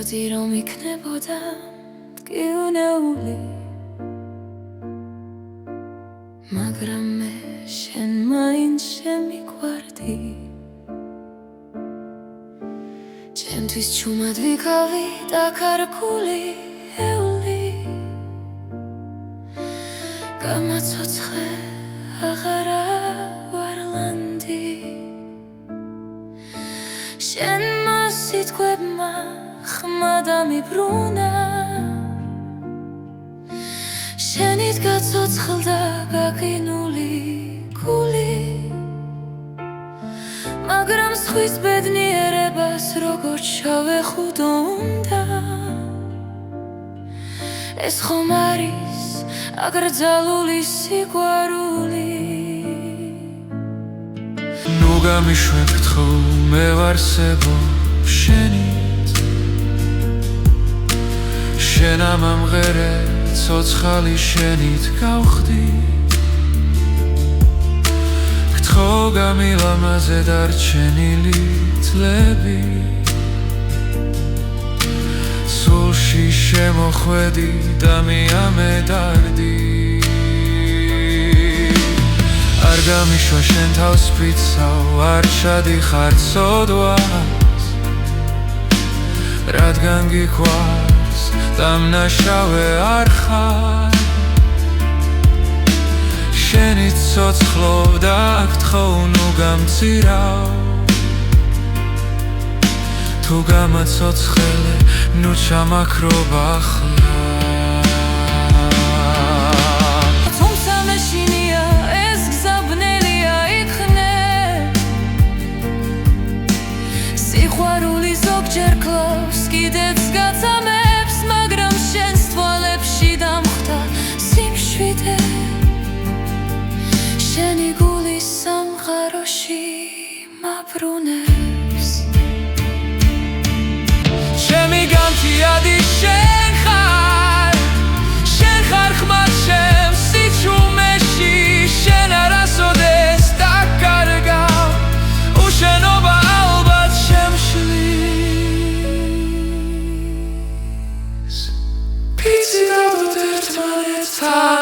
ვიცოდი რომ იქნებოდა მტკივნეული მაგრამ მე შენ მაინც შემიყვარდი ჩემთვის ჩუმად ვიქავი დაქარგული ეული გამაცოცხლე აღარა ვარ ლანდი შენმა სიტყვებმა ხმა დამიბრუნა შენით გაცოცხლდა გაგინული გული მაგრამ სხვის ბედნიერებას როგორ ჩავეხუდო უნდა ეს ხომ არის აკრძალული სიყვარული ნუ გამიშვებ მე ვარსებო შენით შენ ამამღერე ცოცხალი შენით გავხდი გთხოვ გამილამაზე დარჩენილი წლები სულში შემოხვედი და მიამედარდი არ გამიშვა შენ თავს ვიცავ არ ჩადიხარ ცოდვას რადგან გიყვარს დამნაშავე არ ხარ შენით ცოცხლობ და გთხოვ ნუ გამწირავ თუ გამაცოცხლე ნუ ჩამაქრობ ახლა თუმცა მეშინია ეს გზა ბნელია იქნე სიყვარული ზოგჯერ კლავს კიდეც გაცამებს მაგრამ შენს თვალებში დამხვდა სიმშვიდე შენი გულის სამყაროში მაბრუნებს ჩემი გამთიადი შენ ხარ ხმა ჩემს სიჩუმეში შენ არასოდეს დაკარგავ უშენობა ალბათ შემშლის ფიცი დავდოთ ერთმანეთთან